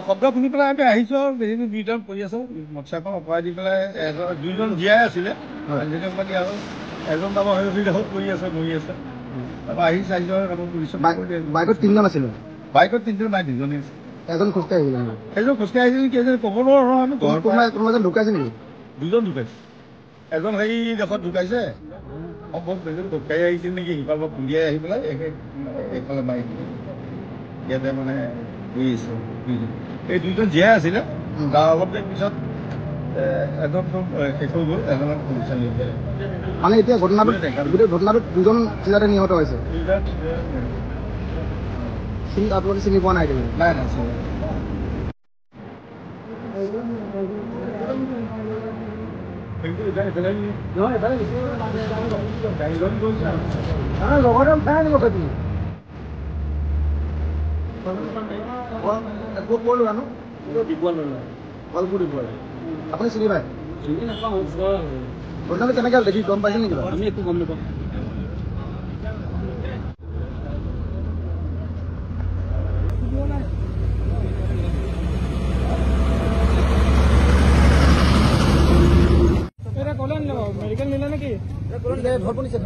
শব্দ শুনি পেলাই আমি আহিছোঁ আৰু বেছি দুইজন কৰি আছোঁ মটৰচাইকেলখন অপৰাই দি পেলাই দুইজন জীয়াই আছিলে আৰু এজন তাৰপৰা কৰি আছে মৰি আছে তাৰপৰা আহি চাৰিজন পুলিচত বাইকত তিনিজন আছিলে বাইকত তিনিজন নাই দুজনেই আছে এজন খোজকাঢ়ি আহিছিলে এজন খোজকাঢ়ি আহিছিল কেইজন ক'ব নোৱাৰো আমি কোনোবা এজন ঢুকাইছে নেকি দুজন ঢুকাইছে এজন হেৰি ডোখৰত ঢুকাইছে সম্ভৱ দুজন খোজকাঢ়ি আহিছিল নেকি সিফালৰ পৰা খুন্দিয়াই আহি পেলাই এইফালে মাৰি ইয়াতে মানে এই দুইজন জীয়াই আছিলে তাৰ অলপ দিন পিছত এজনটো শেষ হৈ গ'ল এজনক পুলিচে নিলে মানে এতিয়া গোটেই ঘটনাটোত দুজন থিতাতে নিহত হৈছে আপোনালোকে চিনি পোৱা নাই নাই আপুনি চিনি পায় ঘটনাটো কেনেকৈ দেখি গম পাইছে নেকি আমি একো গম নাপাওঁ মেডিকেল নিলে নেকি ধৰব নিছে